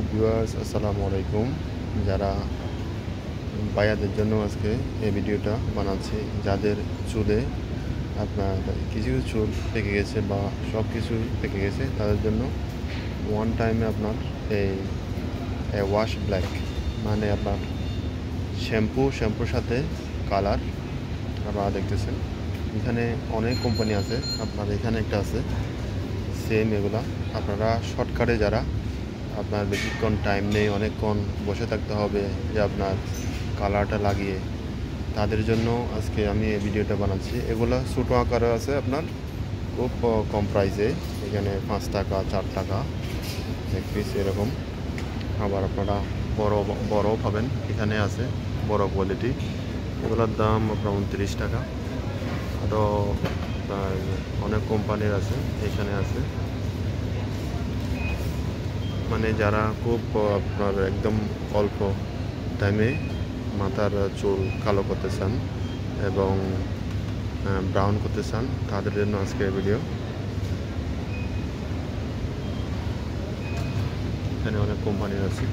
Viewers আসসালামু আলাইকুম। যারা বায়াদের জন্য আজকে এই ভিডিওটা বানাচ্ছি, যাদের চুলে আপনার কিছু চুল পেকে গেছে বা সব কিছুই পেকে গেছে, তাদের জন্য ওয়ান টাইমে আপনার এই ওয়াশ ব্ল্যাক, মানে আপনার শ্যাম্পুর সাথে কালার আপনারা দেখতেছেন। এখানে অনেক কোম্পানি আছে, আপনার এখানে একটা আছে সেম। এগুলা আপনারা শর্টকাটে যারা আপনার বেশিক্ষণ টাইম নেই, অনেকক্ষণ বসে থাকতে হবে যে আপনার কালারটা লাগিয়ে, তাদের জন্য আজকে আমি এই ভিডিওটা বানাচ্ছি। এগুলো ছোটো আকারে আছে, আপনার খুব কম প্রাইসে, এখানে 5 টাকা 4 টাকা এক পিস এরকম। আবার আপনারা বড়ও পাবেন, এখানে আছে বড় কোয়ালিটি, এগুলোর দাম আপনার 29 টাকা। আরও অনেক কোম্পানির আছে, এখানে আছে। মানে যারা খুব আপনার একদম অল্প টাইমে মাথার চুল কালো করতে চান এবং ব্রাউন করতে চান, তাদের জন্য আজকের ভিডিও। এখানে অনেক কোম্পানির আছে।